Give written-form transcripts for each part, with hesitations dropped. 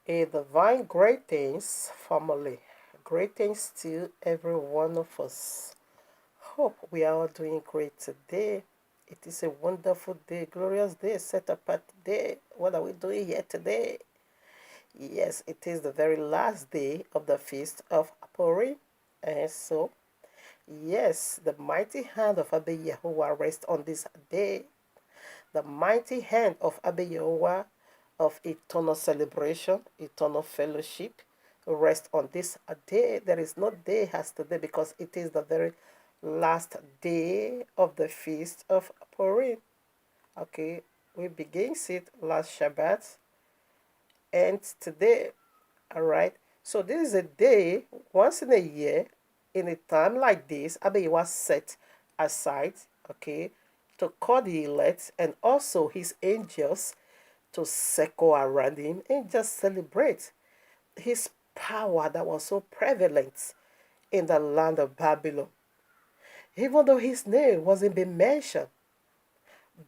A divine greetings, family. Greetings to every one of us. Hope we are all doing great today. It is a wonderful day, glorious day, set apart day. What are we doing here today? Yes, it is the very last day of the feast of PURIM. And so, yes, the mighty hand of Abba Yahuwah rests on this day. The mighty hand of Abba Yahuwah of eternal celebration, eternal fellowship, rest on this day. There is no day as today because it is the very last day of the feast of Purim. Okay, we begin it last Shabbat and today. All right. So this is a day once in a year, in a time like this, Abba was set aside, okay, to call the elect and also his angels to circle around him and just celebrate his power that was so prevalent in the land of Babylon. Even though his name wasn't being mentioned,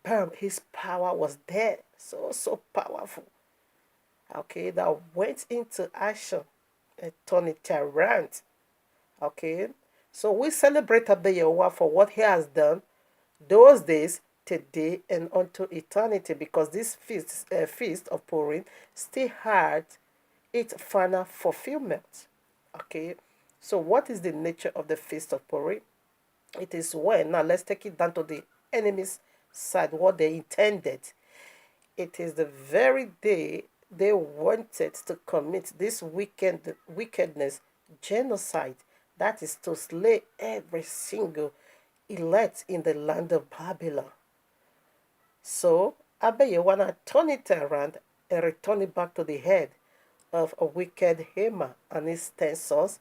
but his power was there, so powerful. Okay, that went into action and turned it around. Okay, so we celebrate Abiyawa for what he has done those days, today, and unto eternity, because this feast of Purim still had its final fulfillment. Okay, so what is the nature of the feast of Purim? It is when, now let's take it down to the enemy's side, what they intended. It is the very day they wanted to commit this wickedness, genocide, that is to slay every single elect in the land of Babylon. So Abba wanna turn it around and return it back to the head of a wicked Haman and his 10 sons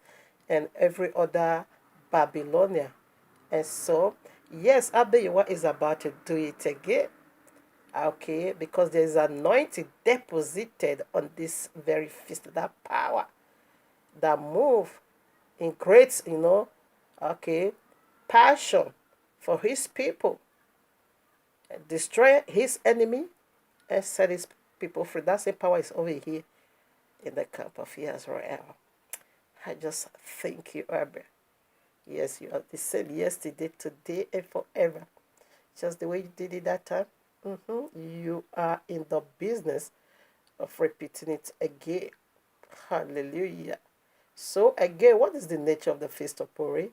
and every other Babylonian. And so, yes, Abba is about to do it again. Okay, because there's anointing deposited on this very feast, that power, that move in great, okay, passion for his people, destroy his enemy, and set his people free. That same power is over here in the camp of Israel. I just thank you, Abba. Yes, you are the same yesterday, today, and forever. Just the way you did it that time. You are in the business of repeating it again. Hallelujah. So again, what is the nature of the Feast of Purim?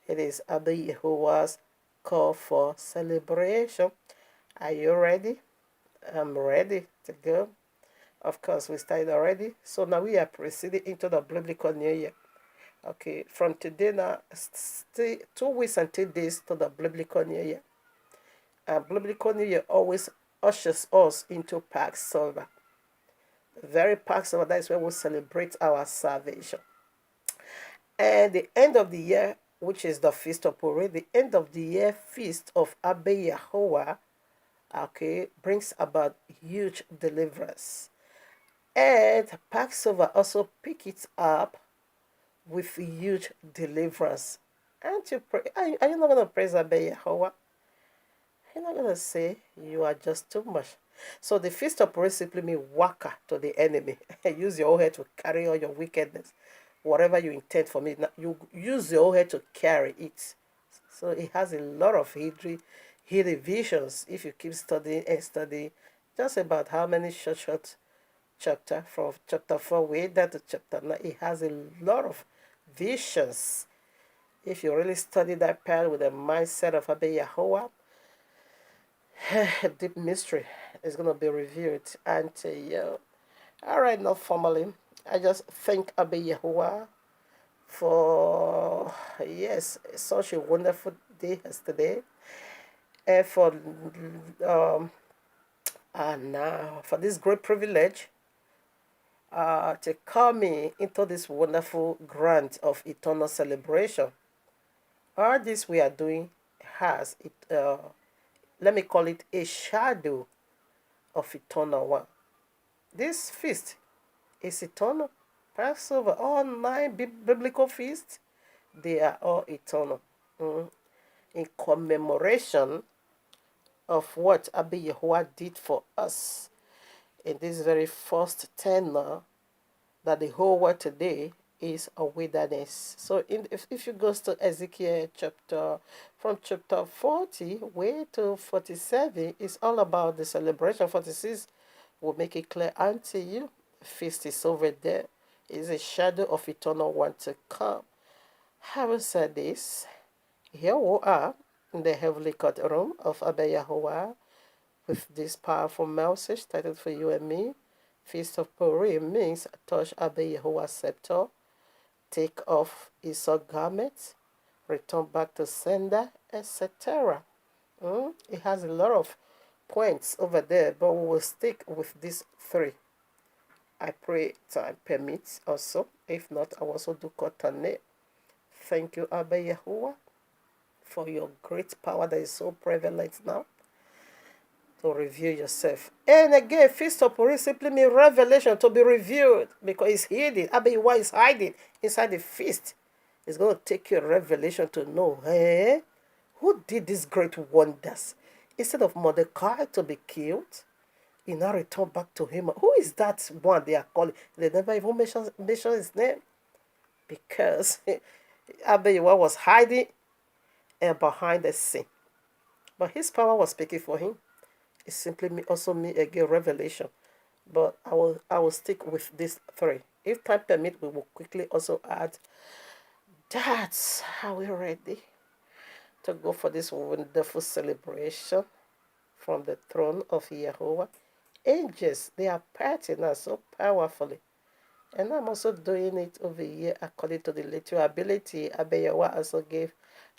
It is Abba Yahuwah's call for celebration. Are you ready? I'm ready to go. Of course, we started already. So now we are proceeding into the biblical new year. Okay, from today now, still 2 weeks and 2 days to the biblical new year. And biblical new year always ushers us into Passover. The very Passover, that is when we celebrate our salvation. And the end of the year, which is the Feast of Purim, the end of the year feast of Abba Yahuwah, okay, brings about huge deliverance. And Passover also pick it up with huge deliverance. Aren't you are you not going to praise Abba Yahuwah? You're not going to say you are just too much. So the feast of Purim simply means waka to the enemy. Use your own head to carry all your wickedness. Whatever you intend for me, you use your own head to carry it. So it has a lot of hidden visions if you keep studying and studying. Just about how many short chapter from chapter 4 way down to chapter 9. It has a lot of visions. If you really study that part with the mindset of Abba Yahuwah, a deep mystery is going to be revealed unto you. All right, now formally, I just thank Abba Yahuwah for, yes, such a wonderful day yesterday, and for now for this great privilege to call me into this wonderful grant of eternal celebration. All this we are doing has it. Let me call it a shadow of eternal one. This feast is eternal. Passover, all 9 biblical feasts, they are all eternal. In commemoration of what Abba Yahuwah did for us in this very first tenor that the whole world today is a wilderness. So if you go to Ezekiel from chapter 40 way to 47, it's all about the celebration. 46 will make it clear unto you. Feast is over there. It's a shadow of eternal one to come. Having said this, here we are in the heavenly courtroom of Abba Yahuwah with this powerful message titled for you and me. Feast of Purim means touch Abba Yahuwah's scepter, take off Esau's garments, return back to sender, etc. It has a lot of points over there, but we will stick with these three. I pray time permits also. If not, I will also do Kotane. Thank you, Abba Yahuwah, for your great power that is so prevalent now to reveal yourself. And again, Feast of Purim simply means revelation, to be revealed, because it's hidden. Abba Yahuwah is hiding inside the feast. It's going to take you a revelation to know, who did these great wonders? Instead of Mordecai to be killed, he now returned back to him. Who is that one they are calling? They never even mention his name, because Abba Yahuwah was hiding behind the scene. But his power was speaking for him. It simply also means again revelation. But I will stick with these three. If time permit, we will quickly also add that. Are we ready to go for this wonderful celebration from the throne of Yahuwah? Angels, they are parting us so powerfully. And I'm also doing it over here according to the little ability Abba Yahuwah also gave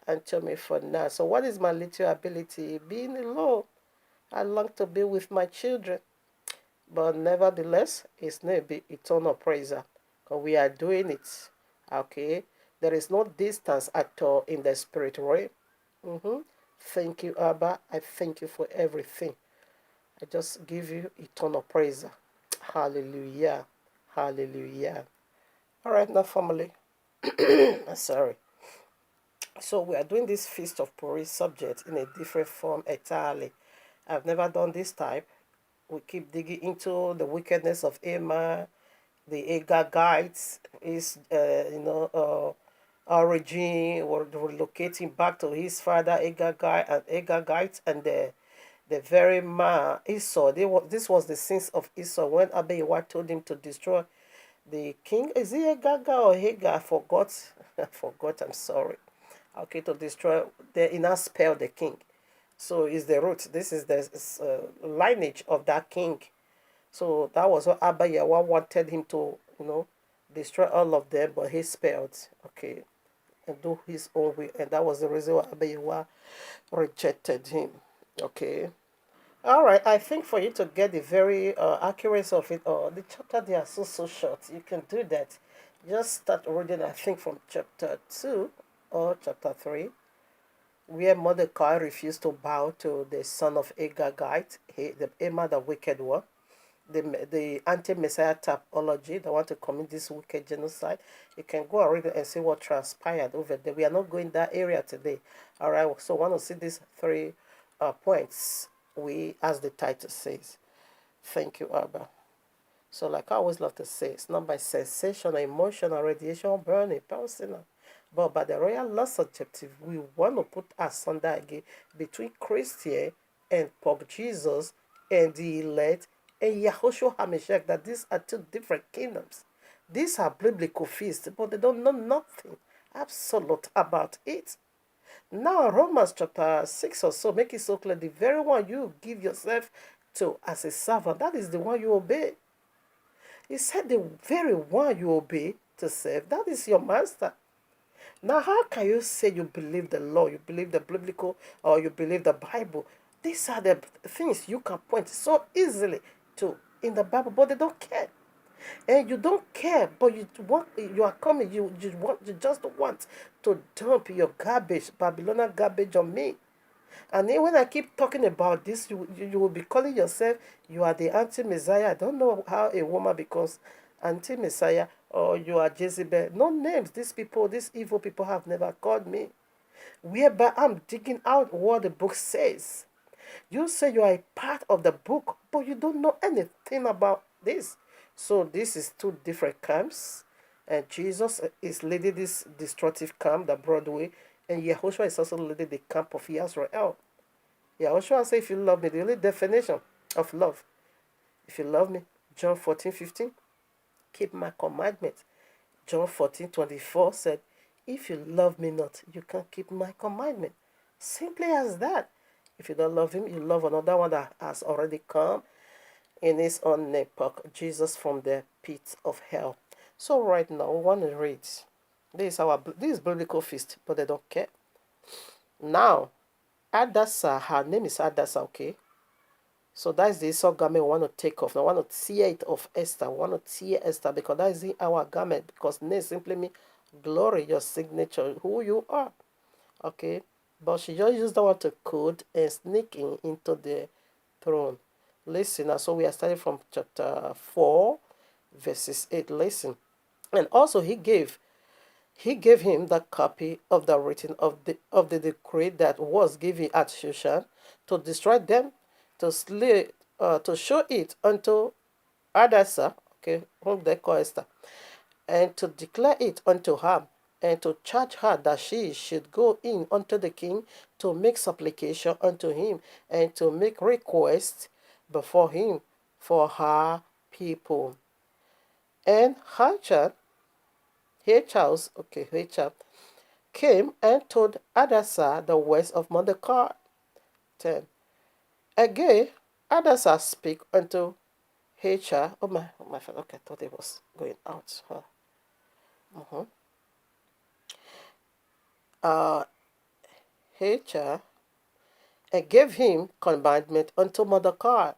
unto me for now. So what is my little ability? Being alone. I long to be with my children. But nevertheless, it's not be eternal praiser. Because we are doing it. Okay? There is no distance at all in the spirit realm. Thank you, Abba. I thank you for everything. I just give you eternal praiser. Hallelujah. Hallelujah. All right, now, family. Sorry. So we are doing this Feast of Purim subject in a different form entirely. I've never done this type. We keep digging into the wickedness of Emma, the Agagites, his, origin, or relocating back to his father Agagites, and the very man Esau. This was the sins of Esau when Abba Yahuwah told him to destroy the king. Is he Agaga or Hagar? I forgot. I forgot. I'm sorry. Okay, to destroy. He now spell the king. So is the root. This is the lineage of that king. So that was what Abba Yahuwah wanted him to, destroy all of them, but he spelled, okay, and do his own way. And that was the reason why Abba Yahuwah rejected him. Okay. All right. I think for you to get the very accuracy of it, the chapter they are so short. You can do that. Just start reading. I think from chapter 2 or chapter 3, where Mordecai refused to bow to the son of Agagite, the Emma, the wicked one, the anti-Messiah typology that want to commit this wicked genocide. You can go and read it and see what transpired over there. We are not going that area today. All right, so I want to see these three points, as the title says. Thank you, Abba. So like I always love to say, it's not by sensation or emotion or radiation burning, personal, but by the royal law subjective. We want to put asunder again between Christian and Pope Jesus and the elect and Yahushua HaMashiach, that these are two different kingdoms. These are biblical feasts, but they don't know nothing absolute about it. Now, Romans chapter 6 or so make it so clear, the very one you give yourself to as a servant, that is the one you obey. He said the very one you obey to serve, that is your master. Now, how can you say you believe the law, you believe the biblical, or you believe the Bible? These are the things you can point so easily to in the Bible, but they don't care. And you don't care, but you are coming, you just want to dump your garbage, Babylonian garbage on me. And then when I keep talking about this, you will be calling yourself, you are the anti-Messiah. I don't know how a woman becomes anti-Messiah, or you are Jezebel. No names. These evil people have never called me. Whereby I'm digging out what the book says. You say you are a part of the book, but you don't know anything about this. So this is two different camps, and Jesus is leading this destructive camp, the Broadway, and Yahushua is also leading the camp of Israel. Yahushua says, if you love me, the only definition of love, if you love me, John 14:15, keep my commandment. John 14:24 said, if you love me not, you can't keep my commandment. Simply as that. If you don't love him, you love another one that has already come in his own epoch, Jesus from the pit of hell. So right now, we want to read. This is biblical feast, but they don't care. Now, Adasa, her name is Adasa, okay? So that's the Esau garment we want to take off. I want to tear it off Esther. We want to tear Esther because that is our garment. Because name simply means glory, your signature, who you are. Okay? But she just used that one to code and sneak into the throne. Listen, so we are starting from chapter 4, verses 8. Listen. And also he gave him the copy of the written of the decree that was given at Shushan to destroy them, to slay, to show it unto Adasa, okay, whom they call Esther, and to declare it unto her, and to charge her that she should go in unto the king to make supplication unto him, and to make request before him for her people. And Hachal came and told Adasa the words of Mordecai. 10. Again, Adasa speak unto Hachal. Oh my father, okay, I thought it was going out. Uh-huh. Hachal and gave him commandment unto Mordecai.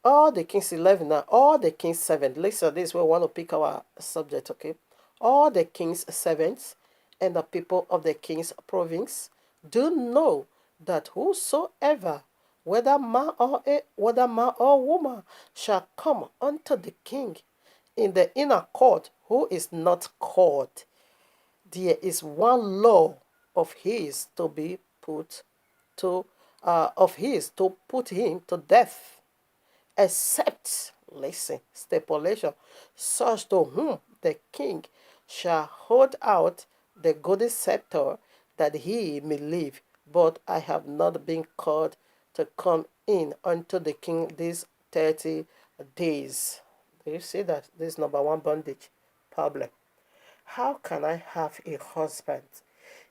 All the king's 11 now, all the king's servants. Listen, this is where we want to pick our subject, okay? All the king's servants and the people of the king's province do know that whosoever, whether man or woman, shall come unto the king in the inner court who is not called, there is one law of his to be put to of his to put him to death, except, listen, stipulation, such to whom the king shall hold out the golden scepter that he may live. But I have not been called to come in unto the king these 30 days. Do you see that? This is number one bondage problem. How can I have a husband?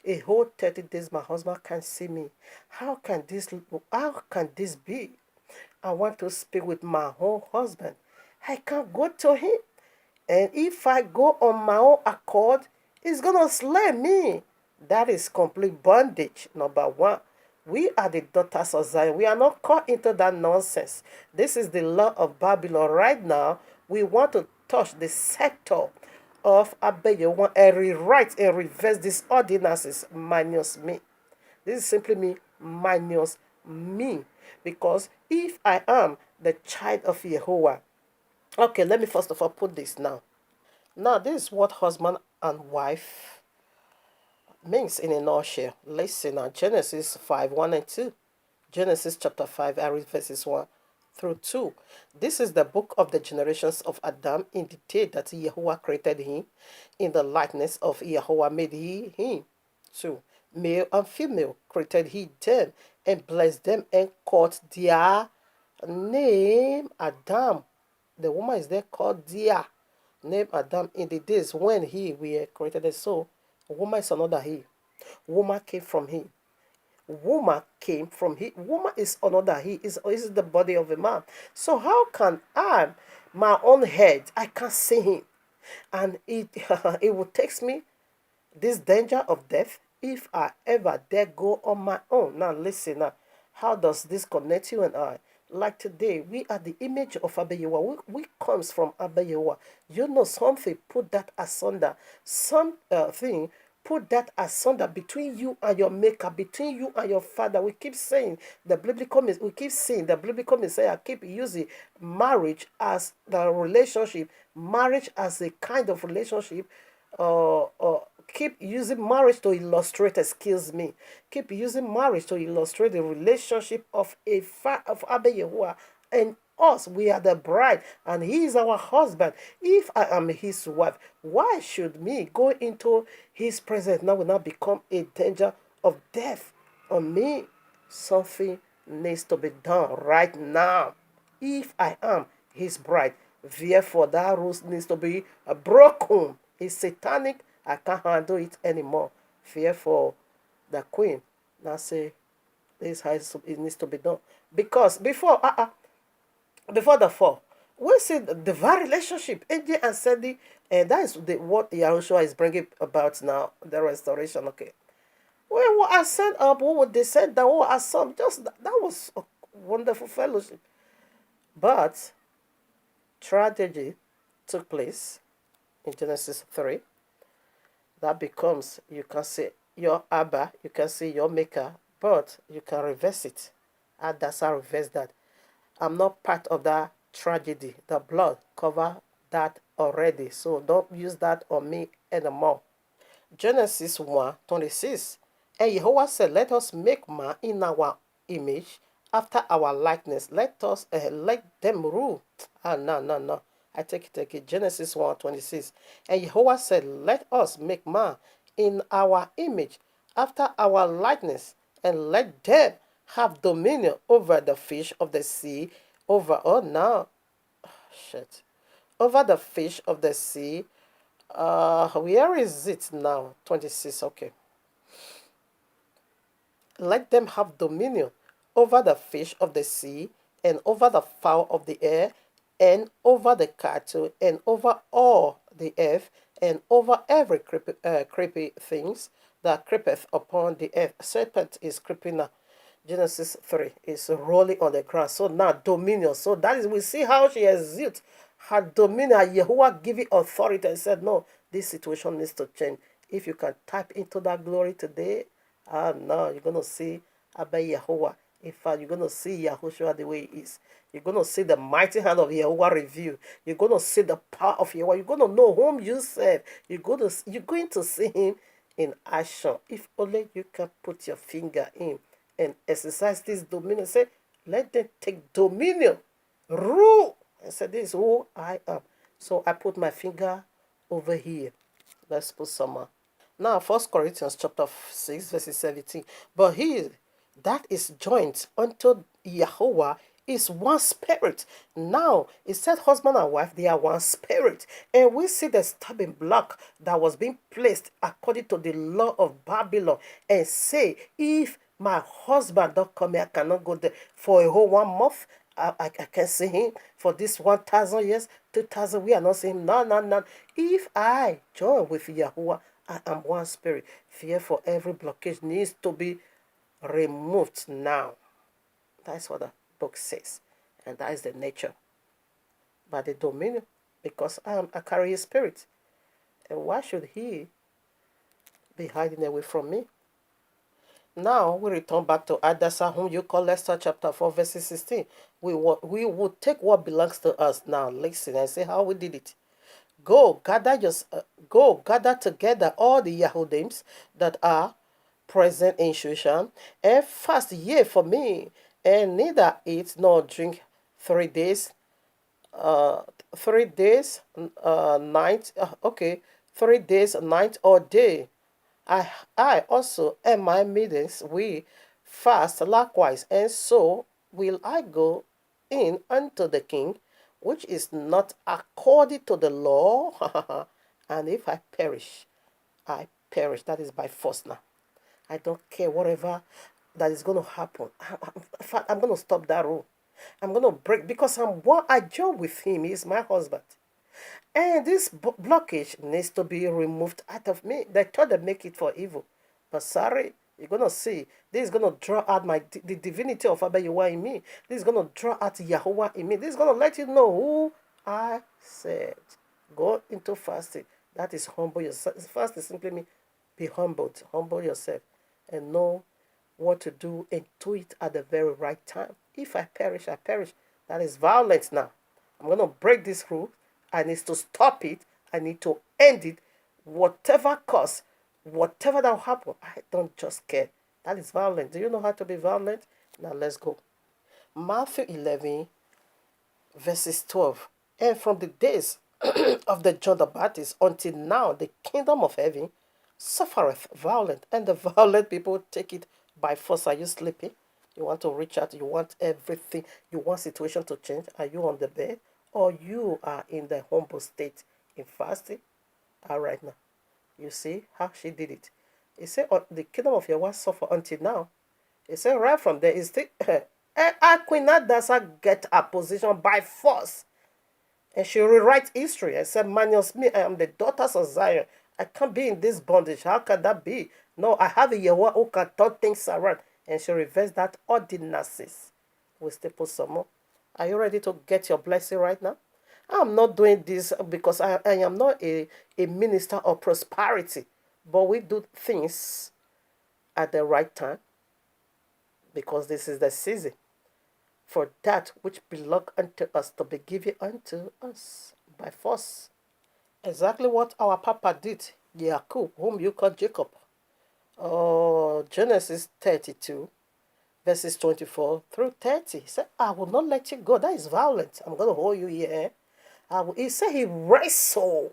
A whole 30 days my husband can't see me. How can this be? I want to speak with my own husband. I can't go to him. And if I go on my own accord, he's gonna slay me. That is complete bondage. Number one. We are the daughters of Zion. We are not caught into that nonsense. This is the law of Babylon. Right now, we want to touch the scepter of ABBA and rewrite and reverse these ordinances minus me. This is simply me minus me. Because if I am the child of Yahuwah, okay, let me first of all put this now. Now, this is what husband and wife means in a nutshell. Listen now, Genesis 5, 1 and 2. Genesis chapter 5, I read verses 1 through 2. This is the book of the generations of Adam in the day that Yahuwah created him. In the likeness of Yahuwah made he him. 2. Male and female created he them, and blessed them, and called their name Adam. The woman is there called their name Adam in the days when he were created. So, woman is another he. Woman came from him. Woman came from he. Woman is another he. Is the body of a man. So how can I, my own head, I can't see him, and it it will take me this danger of death if I ever dare go on my own. Now listen now. How does this connect you and I? Like today, we are the image of Abba Yehovah. We comes from Abba Yehovah. You know something, put that asunder. Something, put that asunder between you and your maker, between you and your father. We keep saying we keep saying the biblical Messiah keep using marriage as the relationship, marriage as a kind of relationship, keep using marriage to illustrate, excuse me, keep using marriage to illustrate the relationship of of Abba Yahuwah and us. We are the bride, and he is our husband. If I am his wife, why should me go into his presence now will not become a danger of death on me? Something needs to be done right now. If I am his bride, therefore that rules needs to be broken. It's satanic. I can't handle it anymore. Therefore, the queen now say this has it needs to be done. Because before the fall, we see the divine relationship, AJ and Sandy, and that is what Yahushua is bringing about now, the restoration. Okay, we will ascend up, we will descend down, we will ascend. Just that was a wonderful fellowship. But tragedy took place in Genesis 3. That becomes, you can see your Abba, you can see your maker, but you can reverse it. And that's how I reverse that. I'm not part of that tragedy. The blood cover that already. So don't use that on me anymore. Genesis 1:26. And Jehovah said, let us make man in our image, after our likeness. Let them rule. No, no, no. I take it again. Genesis 1:26. And Jehovah said, let us make man in our image, after our likeness, and let them have dominion over the fish of the sea, over, oh no, shit, over the fish of the sea. Where is it now? 26, okay. Let them have dominion over the fish of the sea, and over the fowl of the air, and over the cattle, and over all the earth, and over every creepy things that creepeth upon the earth. Serpent is creeping now. Genesis 3 is rolling on the ground. So now dominion. So that is, we see how she exudes her dominion. Yahuwah give it authority and said, no, this situation needs to change. If you can tap into that glory today, no, you're going to see Abba Yahuwah. In fact, you're going to see Yahushua the way he is. You're going to see the mighty hand of Yahuwah reveal. You're going to see the power of Yahuwah. You're going to know whom you serve. You're going to see him in action. If only you can put your finger in and exercise this dominion. Say, let them take dominion, rule. And say, this is who I am. So I put my finger over here. Let's put some. Now, 1 Corinthians chapter 6, verse 17. But he that is joined unto Yahuwah is one spirit. Now, it said husband and wife, they are one spirit. And we see the stumbling block that was being placed according to the law of Babylon. And say, if my husband don't come here, I cannot go there for a whole 1 month. I can see him for this 1,000 years, 2,000. We are not seeing him. No, no, no. If I join with Yahuwah, I am one spirit. Fear for every blockage needs to be removed now. That's what the book says. And that is the nature. By the dominion. Because I carry his spirit. And why should he be hiding away from me? Now we return back to Adasa, whom you call Esther chapter 4, verse 16. We will take what belongs to us now. Listen and see how we did it. Go gather together all the Yahudims that are present in Shushan, and fast ye for me, and neither eat nor drink 3 days, 3 days, night. Okay, 3 days, night or day. I also and my maidens we fast likewise, and so will I go in unto the king, which is not according to the law. And if I perish, I perish. That is by force now. I don't care whatever that is going to happen. In fact, I'm going to stop that rule. I'm going to break, because I join with him. He's my husband. And this blockage needs to be removed out of me. They thought they make it for evil. But sorry, you're going to see. This is going to draw out the divinity of Abba Yahuwah in me. This is going to draw out Yahuwah in me. This is going to let you know who I said. Go into fasting. That is humble yourself. Fasting simply means be humbled. Humble yourself. And know what to do, and do it at the very right time. If I perish, I perish. That is violence now. I'm going to break this rule. I need to stop it. I need to end it. Whatever cause, whatever that will happen, I don't just care. That is violent. Do you know how to be violent? Now let's go. Matthew 11, Verses 12. And from the days of the John the Baptist until now, the kingdom of heaven suffereth violence, and the violent people take it by force. Are you sleeping? You want to reach out, you want everything, you want situation to change. Are you on the bed? Or you are in the humble state in fasting? All right now. You see how she did it. He said, the kingdom of Yahweh suffer until now. He said, right from there, it's still, Queen Hadassah get a position by force. And she rewrite history and said, minus me, I am the daughters of Zion. I can't be in this bondage. How can that be? No, I have a Yahweh who can turn things around. And she reversed that ordinances. We still put some more. Are you ready to get your blessing right now? I'm not doing this because I am not a minister of prosperity. But we do things at the right time because this is the season for that which belong unto us to be given unto us by force. Exactly what our papa did, Jacob, whom you call Jacob. Oh, Genesis 32, verses 24 through 30. He said, I will not let you go. That is violent. I'm going to hold you here. He said he wrestled.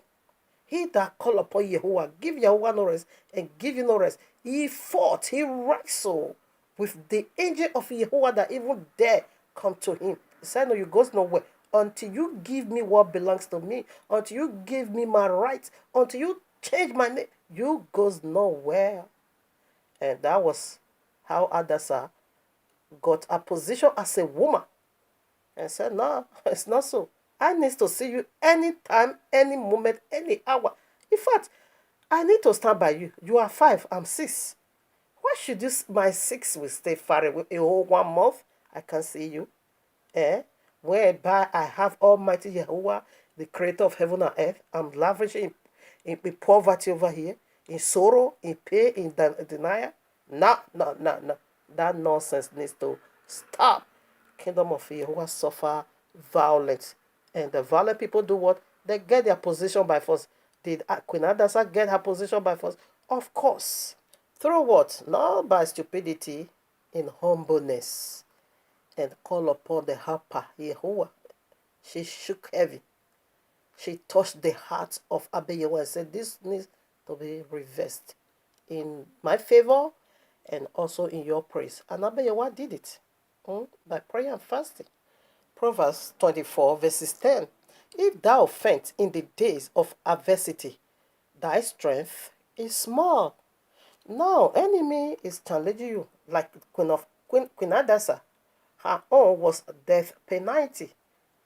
He that call upon Yahuwah, give Yahuwah no rest and give you no rest. He fought, he wrestled with the angel of Yahuwah that even dare come to him. He said, no, you goes nowhere until you give me what belongs to me, until you give me my rights, until you change my name, you goes nowhere. And that was how Hadassah got a position as a woman. And said, no, it's not so. I need to see you anytime, any moment, any hour. In fact, I need to stand by you. You are 5, I'm 6. Why should my 6 will stay far away a whole 1 month? I can see you. Whereby I have Almighty Yahuwah, the creator of heaven and earth. I'm lavishing in poverty over here, in sorrow, in pain, in denial. No. That nonsense needs to stop. Kingdom of Yahuwah suffer violence. And the violent people do what? They get their position by force. Did Queen Hadassah get her position by force? Of course. Through what? Not by stupidity, in humbleness. And call upon the helper, Yahuwah. She shook heavy. She touched the heart of Abba Yahuwah and said, this needs to be reversed in my favor and also in your praise. And Abba Yahuwah did it by prayer and fasting. Proverbs 24, verses 10. If thou faint in the days of adversity, thy strength is small. Now, enemy is challenging you, like Queen Hadassah. Her own was death penalty.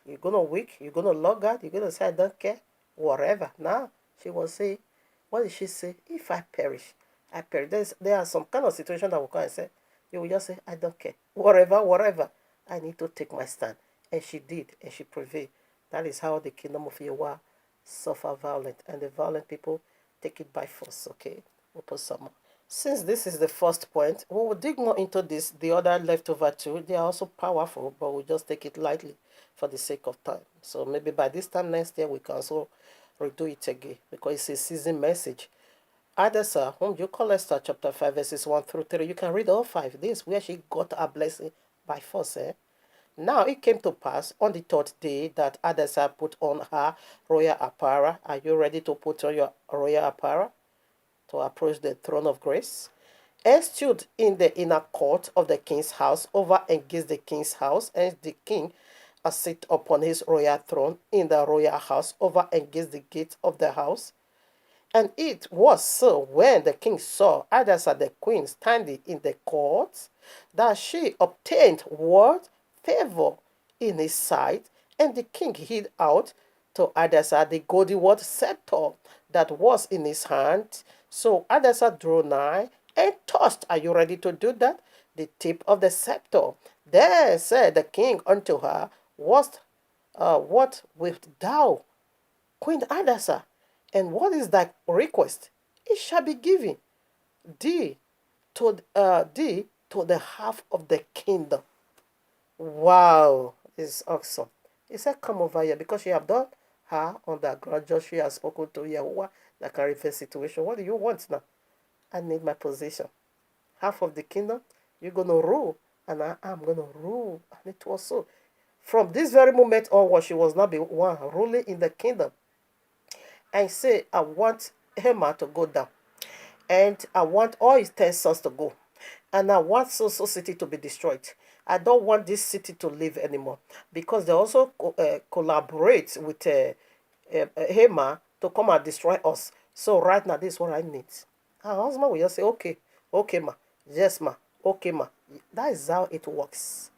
You're going to weak, you're going to log out, you're going to say, I don't care, whatever. Now, she will say, what did she say? If I perish, I perish. There are some kind of situation that will come and say, you will just say, I don't care, whatever. I need to take my stand. And she did, and she prevailed. That is how the kingdom of Yahweh suffer violent, and the violent people take it by force, okay? We'll put some more. Since this is the first point, we will dig more into this. The other leftover two, they are also powerful, but we'll just take it lightly for the sake of time. So maybe by this time next year, we can also redo it again, because it's a season message. Hadassah, whom you call Esther, chapter 5, verses 1 through 3. You can read all 5. This is where she got a blessing by force. Now it came to pass on the 3rd day that Hadassah put on her royal apparel. Are you ready to put on your royal apparel to approach the throne of grace? And stood in the inner court of the king's house over against the king's house, and the king sat upon his royal throne in the royal house over against the gate of the house. And it was so when the king saw Hadassah the queen standing in the court, that she obtained what? Favor in his sight, and the king hid out to Hadassah the golden word sceptre that was in his hand. So Hadassah drew nigh and touched. Are you ready to do that? The tip of the scepter. Then said the king unto her, what wilt thou, Queen Hadassah? And what is thy request? It shall be given thee to the half of the kingdom. Wow, it's awesome. He said, come over here, because you have done her underground. She has spoken to Yahuwah that can reverse situation. What do you want now? I need my position. Half of the kingdom, you're going to rule, and I'm going to rule. And it was so. From this very moment onward, she was not the one ruling in the kingdom. And say, I want Haman to go down. And I want all his 10 sons to go. And I want so city to be destroyed. I don't want this city to live anymore. Because they also collaborate with Haman to come and destroy us. So right now, this is what I need. Her husband will just say, okay, okay, ma. Yes, ma. Okay, ma. That is how it works.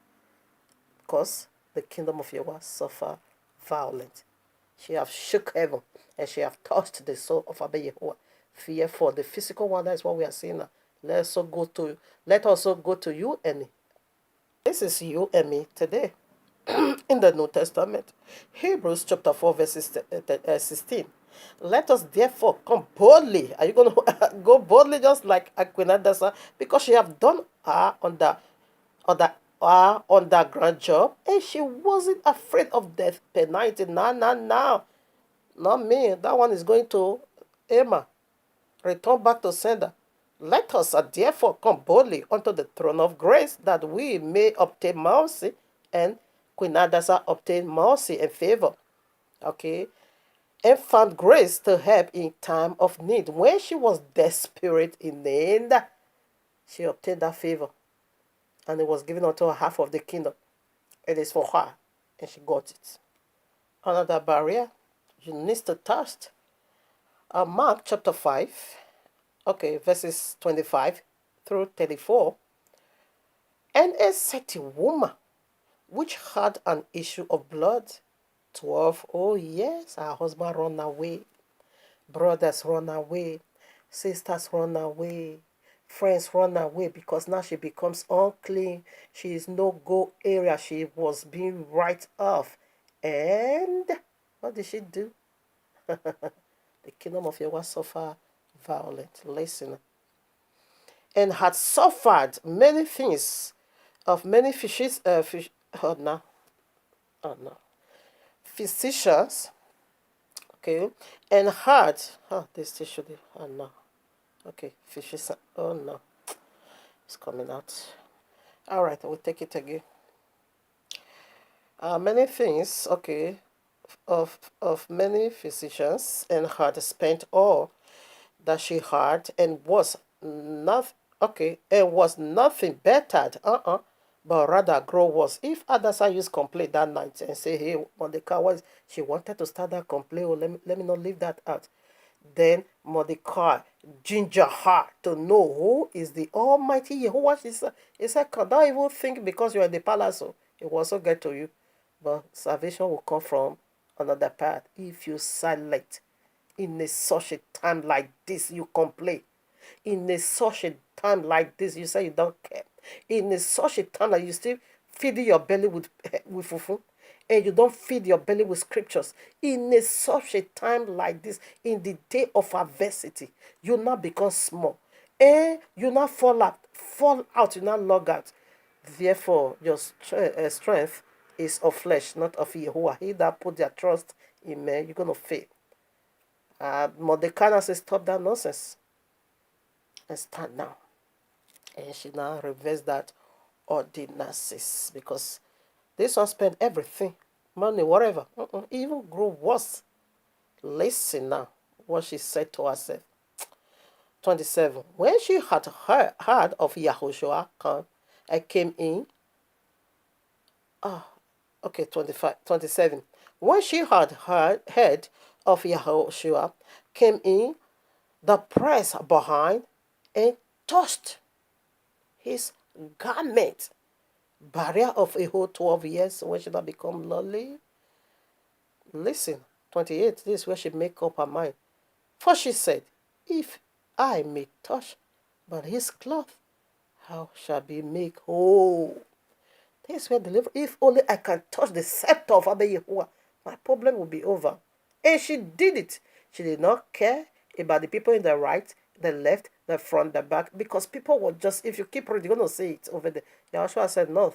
Because the kingdom of Yahweh suffer violence. She have shook heaven and she have touched the soul of Abba Yahuwah. Fear for the physical one, that's what we are seeing now. Let us go to you and me. This is you and me today in the New Testament. Hebrews chapter 4, verses 16. Let us therefore come boldly. Are you going to go boldly just like Aquinadasa? Because she have done her underground job and she wasn't afraid of death penalty. No. Not me. That one is going to Emma. Return back to sender. Let us therefore come boldly unto the throne of grace that we may obtain mercy, and Queen Adasa obtained mercy and favor. Okay. And found grace to help in time of need. When she was desperate in need, she obtained that favor. And it was given unto her half of the kingdom. It is for her. And she got it. Another barrier you need to test. Mark chapter 5, okay, verses 25 through 34. And a certain woman which had an issue of blood 12. Oh yes, her husband run away. Brothers run away. Sisters run away. Friends run away because now she becomes unclean. She is no go area. She was being right off. And what did she do? The kingdom of Yahweh suffer violent. Listen. And had suffered many things of many physicians. Okay. And had, this should be, okay, physician, it's coming out. All right, I will take it again. Many things, okay, of many physicians, and had spent all that she had, and was nothing bettered, but rather grow worse. If Adasa used complaint that night and say, hey, Mordecai, she wanted to start that complaint, let me not leave that out. Then Mordecai ginger her to know who is the Almighty Yahuwah. He said, don't even think because you're in the palace, so it will also get to you. But salvation will come from another path. If you silent in such a time like this, you complain. In such a time like this, you say you don't care. In such a time like you still feeding your belly with fufu, and you don't feed your belly with scriptures. In such a time like this, in the day of adversity, you not become small. And you not fall out, you not log out. Therefore, your strength is of flesh, not of Yahuwah. He that put their trust in man, you're going to fail. Mordecai says, stop that nonsense and stand now. And she now reversed that ordinances because this one spent everything, money, whatever, even grew worse. Listen now what she said to herself. 27. When she had heard of Yahushua came in. 25, 27. When she had heard of Yahushua came in, the press behind and touched his garment. Barrier of a whole 12 years. When should I become lonely? Listen, 28. This is where she make up her mind. For she said, if I may touch but his cloth, how shall we make whole? This is where deliverance. If only I can touch the sceptre of Abba Yahuwah, my problem will be over. And she did it. She did not care about the people in the right, the left, the front, the back, because people will just, if you keep reading, you're going to see it over there. Yahushua said, no,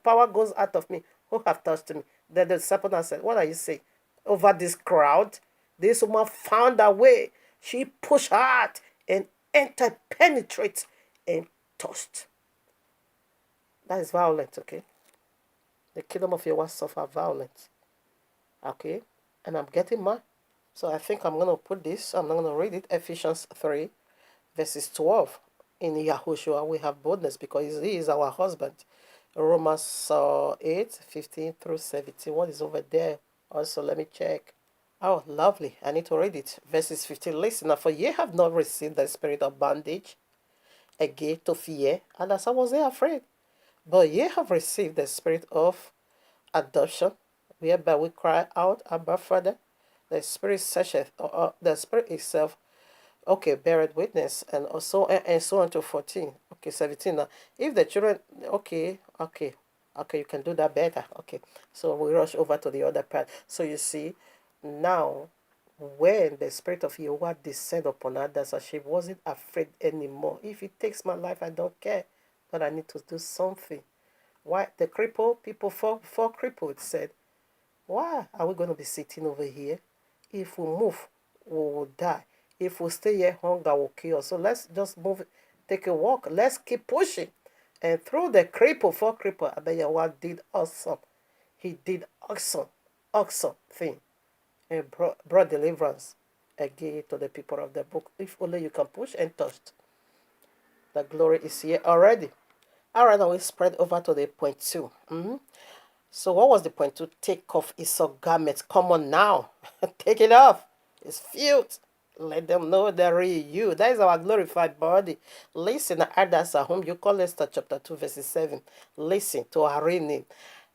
power goes out of me. Who have touched me? Then the serpent said, what are you saying? Over this crowd, this woman found a way. She pushed hard and entered, penetrate, and touched. That is violent, okay? The kingdom of Yahweh suffer violence. Okay? And I'm getting mine. So I think I'm going to put this, I'm not going to read it, Ephesians 3, verses 12. In Yahushua we have boldness because he is our husband. Romans 8, 15 through 17. What is over there? Also, let me check. Oh, lovely. I need to read it. Verses 15. Listen, now, for ye have not received the spirit of bondage again to fear, and as I was there afraid. But ye have received the spirit of adoption, whereby we cry out, Abba, Father. The Spirit searcheth, the Spirit itself, okay, beareth witness, and so on to 14. Okay, 17 now. If the children, okay, you can do that better. Okay, so we rush over to the other part. So you see, now, when the Spirit of Yahweh descended upon others, she wasn't afraid anymore. If it takes my life, I don't care, but I need to do something. Why the cripple people four crippled said, why are we going to be sitting over here? If we move, we will die. If we stay here, hunger will kill us. So let's just move, take a walk. Let's keep pushing. And through the four cripple, Abayawa did awesome. He did awesome thing. And brought deliverance again to the people of the book. If only you can push and touch. The glory is here already. All right, now we spread over to the point 2. So what was the point? To take off Esau garments. Come on now. Take it off. It's filth. Let them know the real you. That is our glorified body. Listen, others at home. You call Esther chapter 2, verse 7. Listen to our real name.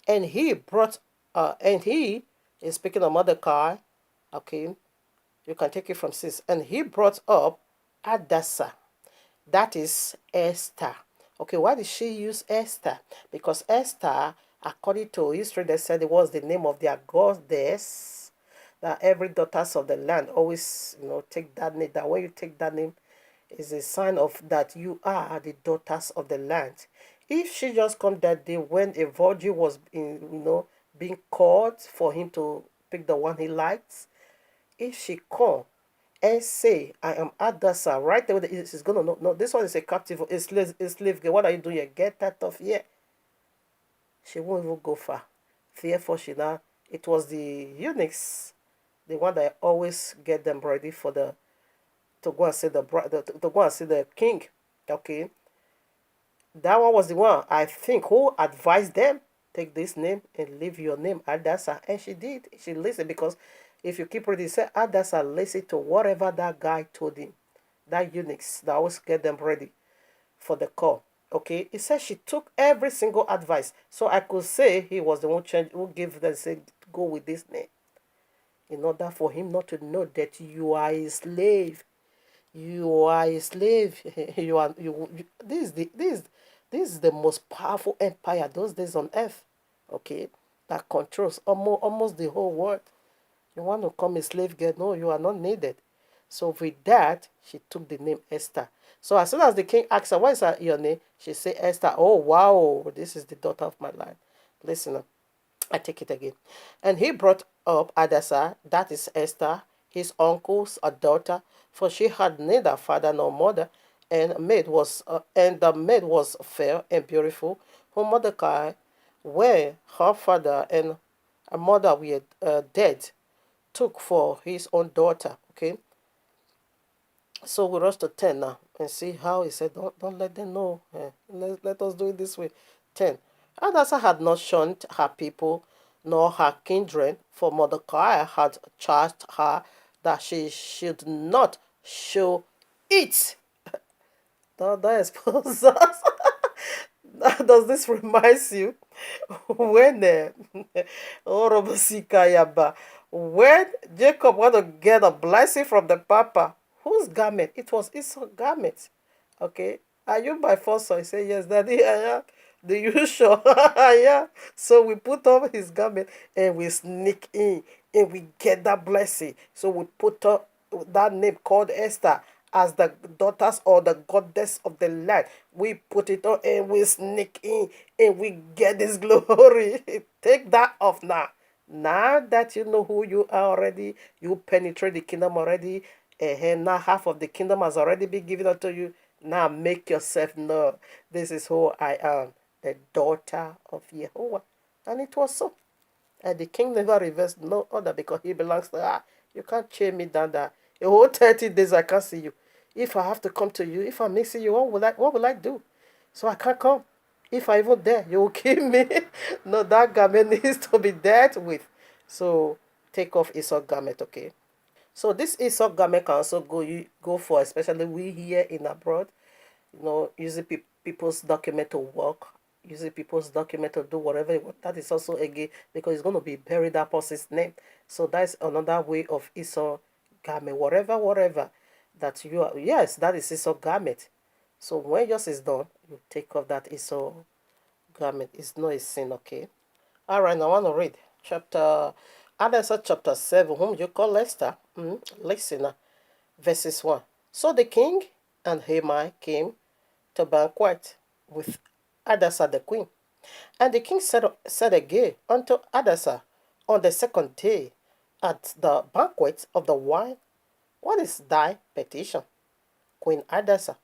And he is speaking of Mordecai. Okay. You can take it from 6. And he brought up Hadassah. That is Esther. Okay, why did she use Esther? Because Esther, according to history, they said it was the name of their goddess. That every daughters of the land always, take that name. That when you take that name, is a sign of that you are the daughters of the land. If she just come that day when a virgin was being called for him to pick the one he likes, if she come and say, I am Hadassah, right there, she's going to know, no, this one is a captive, a slave girl. What are you doing here? Get that off here. She won't even go far. Therefore, it was the eunuchs, the one that always get them ready for to go and see to go and see the king. Okay. That one was the one, I think, who advised them, take this name and leave your name, Hadassah. And she did. She listened because if you keep reading, say Hadassah listened to whatever that guy told him. That eunuchs that always get them ready for the call. Okay, it says she took every single advice. So I could say he was the one who gave them, say, go with this name. In order for him not to know that you are a slave. You are a slave. This is the most powerful empire those days on earth. Okay, that controls almost the whole world. You want to come a slave girl? No, you are not needed. So with that, she took the name Esther. So as soon as the king asked her, what is your name? She said Esther. Oh, wow, this is the daughter of my land. Listen, I take it again. And he brought up Hadassah, that is Esther, his uncle's daughter, for she had neither father nor mother, and the maid was fair and beautiful, whom Mordecai, where her father and her mother were dead, took for his own daughter. Okay, so we rush to 10 now and see how he said, don't let them know. Let us do it this way. 10. Hadassah had not shunned her people nor her kindred, for Mordecai had charged her that she should not show it. That exposes us. Does this remind you when when Jacob wanted to get a blessing from the papa? Whose garment? It was Esau's garment. Okay, are you by force? I say yes, daddy. I am. Do you sure? Yeah. So we put on his garment and we sneak in and we get that blessing. So we put up that name called Esther as the daughters or the goddess of the land. We put it on and we sneak in and we get this glory. Take that off now. Now that you know who you are already, you penetrate the kingdom already, and now half of the kingdom has already been given unto you. Now make yourself know this is who I am, the daughter of Yahuwah. And it was so. And the king never reversed no other because he belongs to, you can't chain me down there. A whole 30 days I can't see you. If I have to come to you, if I'm missing you, what will I do? So I can't come. If I even dare, you will kill me. No, that garment needs to be dealt with. So take off Esau garment, okay? So this Esau garment can also go for, especially we here in abroad, using people's document to work, using people's document to do whatever you want. That is also again because it's going to be buried that person's name. So that's another way of Esau garment. Whatever that you are, yes, that is Esau garment. So when yours is done, you take off that Esau garment. It's not a sin, okay? All right, I want to read chapter, Adasa chapter 7, whom you call Esther. Listen, verses 1. So the king and Haman came to banquet with Adasa the queen. And the king said again unto Adasa on the second day at the banquet of the wine, what is thy petition, Queen Adasa?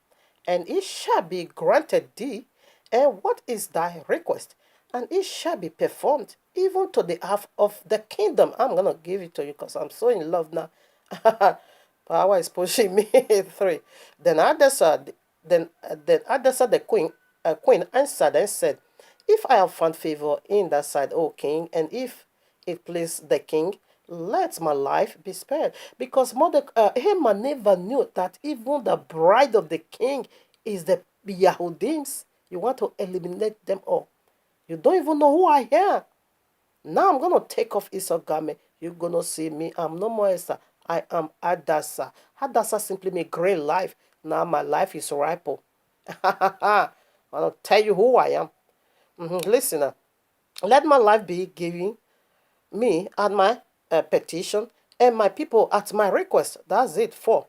And it shall be granted thee. And what is thy request? And it shall be performed, even to the half of the kingdom. I'm going to give it to you because I'm so in love now. Power is pushing me. 3. Then Adasa the queen answered and said, if I have found favor in that sight, O king, and if it please the king, let my life be spared. Because Haman never knew that even the bride of the king is the Yahudims. You want to eliminate them all. You don't even know who I am. Now I'm going to take off Esau garment. You're going to see me. I'm no more Esther. I am Adasa. Adasa simply means great life. Now my life is ripe. I want to tell you who I am. Listen, let my life be given me at my petition, and my people at my request. That's it. For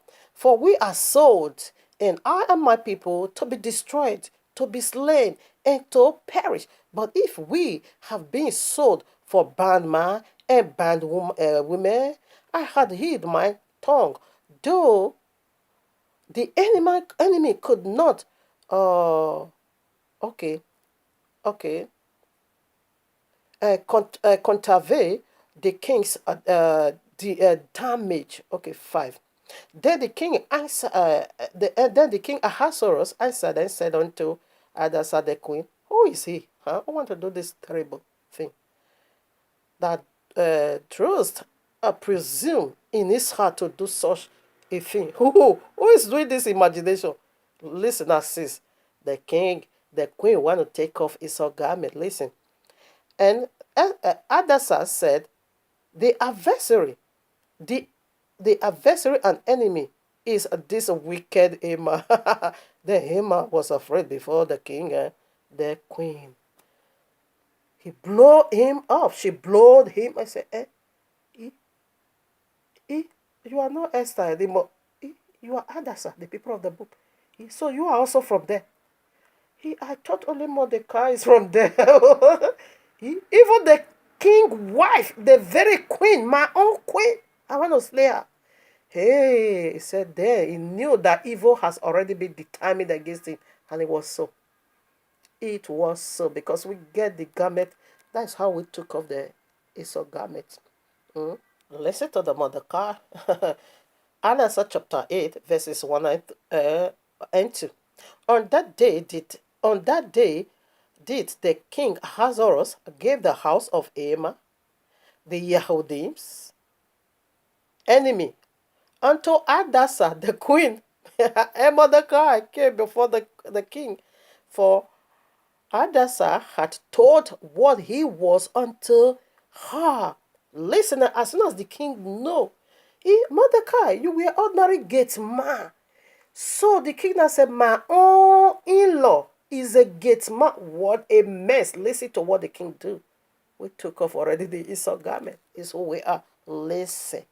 we are sold, and I and my people to be destroyed, to be slain, and to perish. But if we have been sold for bondman and women, I had hid my tongue, though the enemy could not. Okay, okay. Contravey the king's damage. Okay, 5. Then the king then the king Ahasuerus answered and said unto Adasa the queen, who is he? I want to do this terrible thing. That trust presume in his heart to do such a thing. Who is doing this imagination? Listen, sis. The king, the queen want to take off his garment. Listen. And Adasa said, the adversary, the adversary and enemy is this wicked Haman. The Haman was afraid before the king and the queen. He blew him off. She blowed him. I said, you are not Esther anymore. You are Adasa, the people of the book. So you are also from there. I thought only Mordecai is from there. Even the king wife, the very queen, my own queen, I want to slay her. Hey, he said there, he knew that evil has already been determined against him. And it was so. It was so, because we get the garment. That's how we took off the Esau garment. Listen to the Mordecai. Anasa chapter 8, verses 1 and 2. On that day did the king Ahasuerus give the house of Haman, the Yahudims, enemy, unto Adasa the queen. And Mordecai came before the king, for Adasa had told what he was unto her. Listen, as soon as the king know, Mordecai, you were ordinary gate man. So the king now said, my own in-law is a gate man. What a mess. Listen to what the king do. We took off already the Esau garment. Is who we are. Listen.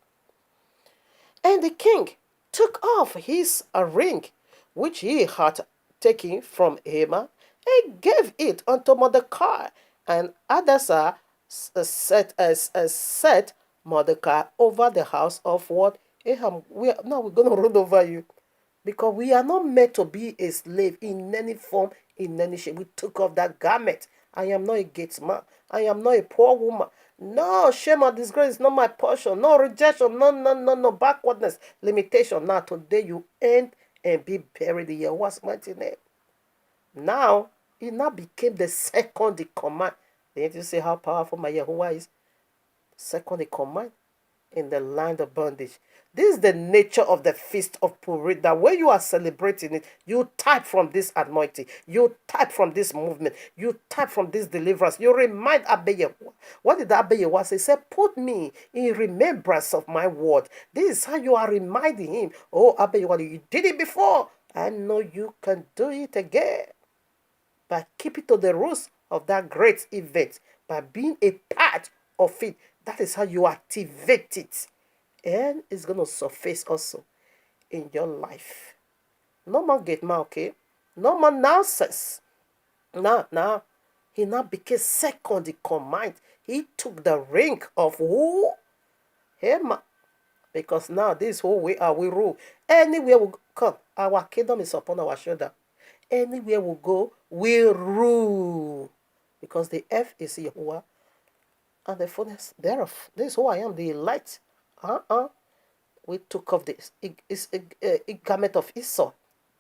And the king took off his ring, which he had taken from Haman, and gave it unto Mordecai. And Adasa set Mordecai over the house of what? Ahab. Now we're going to rule over you. Because we are not meant to be a slave in any form, in any shape. We took off that garment. I am not a gate man. I am not a poor woman. No, shame or disgrace is not my portion. No rejection. No, no, no, no. Backwardness. Limitation. Now, today you end and be buried in Yahuwah's mighty name. Now, it now became the second in command. Didn't you see how powerful my Yahuwah is? Second in command in the land of bondage. This is the nature of the feast of Purim. That when you are celebrating it, you type from this anointing, you type from this movement, you type from this deliverance. You remind Abba Yahuwah. What did Abba Yahuwah say? He said, put me in remembrance of my word. This is how you are reminding him. Oh, Abba Yahuwah, you did it before. I know you can do it again. By keeping to the rules of that great event, by being a part of it. That is how you activate it. And it's going to surface also in your life. No more gate man, okay? No more nonsense. Now, he now became second in command. He took the rank of who? Him. Because now this whole way we rule. Anywhere we come, our kingdom is upon our shoulder. Anywhere we go, we rule. Because the earth is Yahuwah and the fullness thereof. This is who I am, the light. We took off this. It's a garment of Esau.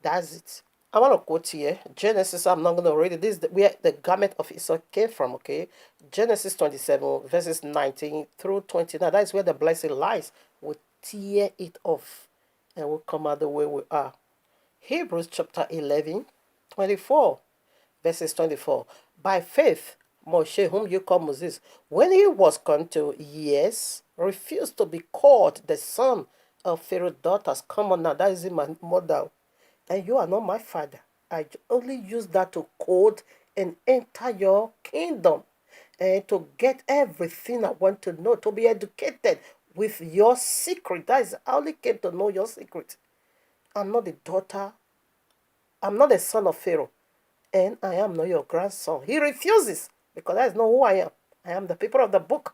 That's it. I want to quote here. Genesis, I'm not going to read it. This is where the garment of Esau came from, okay? Genesis 27, verses 19 through 29. That is where the blessing lies. We tear it off and we'll come out the way we are. Hebrews chapter 11, 24, verses 24. By faith, Moshe, whom you call Moses, when he was come to years, refused to be called the son of Pharaoh's daughters. Come on now, that is in my model. And you are not my father. I only use that to code and enter your kingdom. And to get everything I want to know, to be educated with your secret. That is, I only came to know your secret. I'm not the daughter. I'm not the son of Pharaoh. And I am not your grandson. He refuses because that is not who I am. I am the people of the book.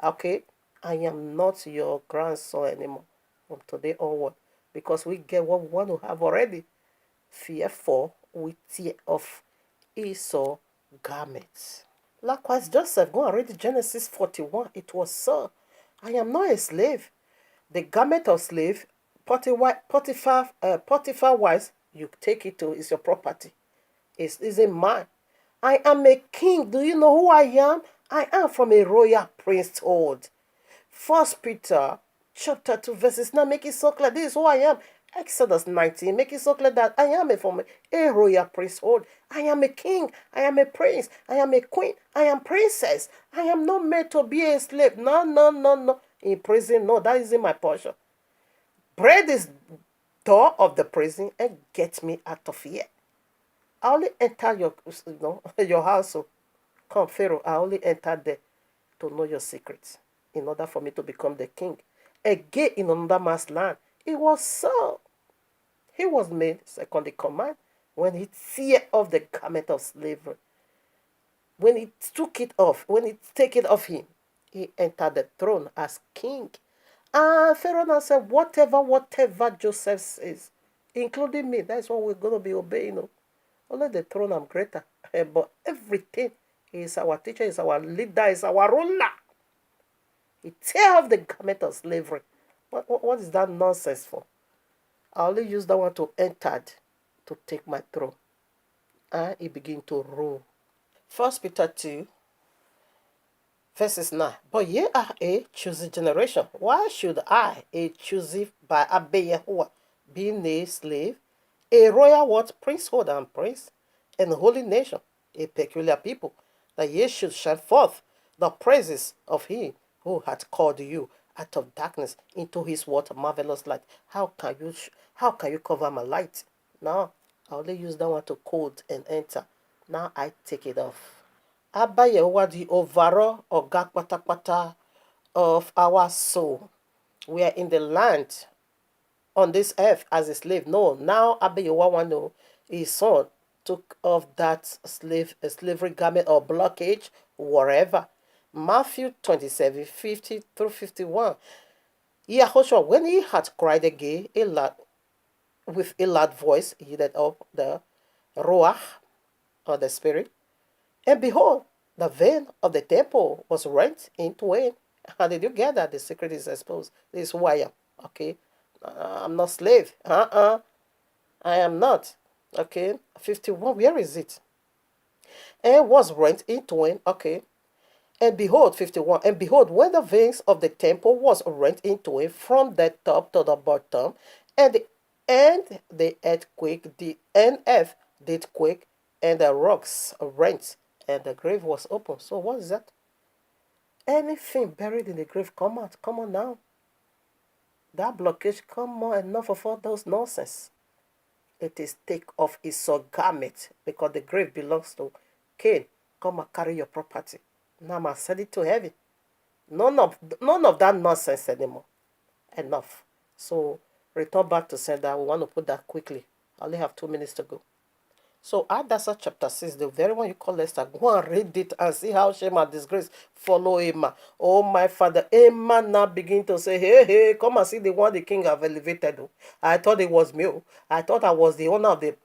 Okay? I am not your grandson anymore from today onward. Because we get what we want to have already. Fearful, we tear off Esau garments. Likewise, Joseph, go and read Genesis 41. It was so. I am not a slave. The garment of slave, Potiphar wives, you take it to, it's your property. It's a man. I am a king. Do you know who I am? I am from a royal priesthood. First Peter chapter 2 verses 9 make it so clear. This is who I am. Exodus 19 make it so clear that I am from a royal priesthood. I am a king. I am a prince. I am a queen. I am princess. I am not meant to be a slave. No. In prison, no, that isn't my portion. Break this door of the prison and get me out of here. I only enter your house. Come, Pharaoh, I only enter there to know your secrets in order for me to become the king. Again, in another man's land. It was so. He was made second in command when he tear off the garment of slavery. When he took it off, when he take it off him, he entered the throne as king. And Pharaoh now said, whatever Joseph says, including me, that's what we're going to be obeying. Only the throne I'm greater. But everything is our teacher, is our leader, is our ruler. He tear off the garment of slavery. What is that nonsense for? I only use that one to enter to take my throne. And he begin to rule. 1 Peter 2, verses 9. But ye are a chosen generation. Why should I, a chosen by Abba Yahuwah, being a slave, a royal what? Priesthood and prince, and holy nation, a peculiar people, that ye should shine forth the praises of him who hath called you out of darkness into his what? Marvelous light. How can you cover my light? No, I only use that one to code and enter. Now I take it off. Abba Yahuwah, the overall Oga Patapata of our soul. We are in the land on this earth as a slave. No, now Abba Yahuwah know his son took off that slavery garment or blockage, whatever. Matthew 27, 50 through 51. Yahushua, when he had cried again with a loud voice, he led up the Ruach, or the Spirit, And behold, the veil of the temple was rent in twain. How did you get that? The secret is exposed. This is who I am. Okay. I'm not slave. I am not. Okay. 51. Where is it? And was rent in twain. Okay. And behold, 51. And behold, when the veins of the temple was rent in twain from the top to the bottom, and the earthquake, the earth did quake, and the rocks rent, and the grave was open. So what is that? Anything buried in the grave, come out. Come on now. That blockage, come on, enough of all those nonsense. It is take off Esau garment because the grave belongs to Cain. Come and carry your property. Now I send it to heaven. None of that nonsense anymore. Enough. So return back to sender. We want to put that quickly. I only have 2 minutes to go. So Adasa chapter 6, the very one you call Esther, go and read it and see how shame and disgrace follow Emma. Oh my father, Emma now begin to say, hey, hey, come and see the one the king have elevated. I thought it was me. I thought I was the owner of the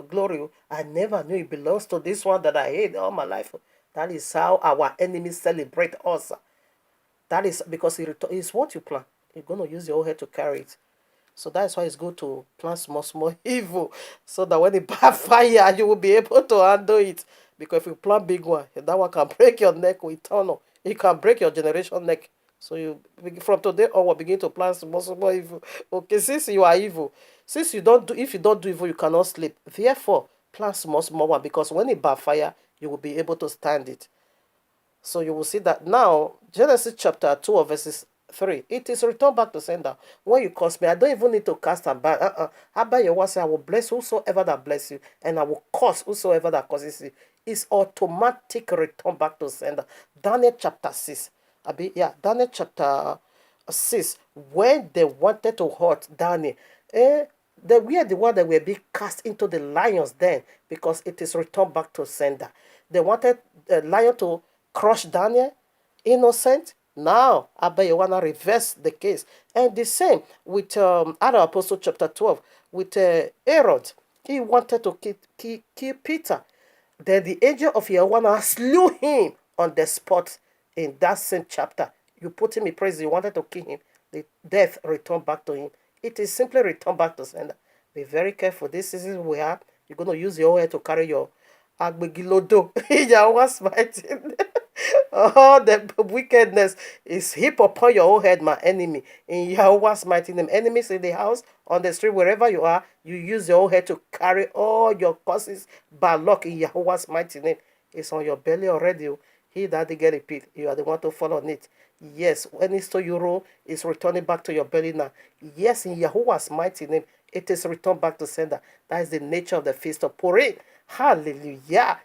glory. I never knew it belongs to this one that I hate all my life. That is how our enemies celebrate us. That is because it's what you plan. You're going to use your own head to carry it. So that's why it's good to plan small evil, so that when it backfire, you will be able to handle it. Because if you plan big one, that one can break your neck with tunnel. It can break your generation neck. So you from today on, will begin to plan small evil. Okay, since you are evil, since you don't do, if you don't do evil, you cannot sleep. Therefore, plan small one, because when it backfire, you will be able to stand it. So you will see that now, Genesis chapter 2 verses 3, it is returned back to sender. When you curse me, I don't even need to cast and ban. Abba your word say, I will bless whosoever that bless you, and I will curse whosoever that curses you. It's automatic return back to sender. Daniel chapter 6. Daniel chapter 6. When they wanted to hurt Daniel, they were the one that were being cast into the lions den, because it is returned back to sender. They wanted the lion to crush Daniel, innocent. Now, Abba, you want to reverse the case. And the same with other Apostle chapter 12, with Herod. He wanted to kill Peter. Then the angel of Yahweh slew him on the spot in that same chapter. You put him in prison, you wanted to kill him. The death returned back to him. It is simply returned back to sender. Be very careful. This is where you're going to use your head to carry your agbegilodo. Yahweh's fighting. All the wickedness is heaped upon your own head, my enemy. In Yahweh's mighty name. Enemies in the house, on the street, wherever you are, you use your own head to carry all your causes by luck in Yahweh's mighty name. It's on your belly already. He that they get a pit, you are the one to follow on it. Yes, when it's to you roll, it's returning back to your belly now. Yes, in Yahuwah's mighty name, it is returned back to sender. That is the nature of the feast of Purim. Hallelujah.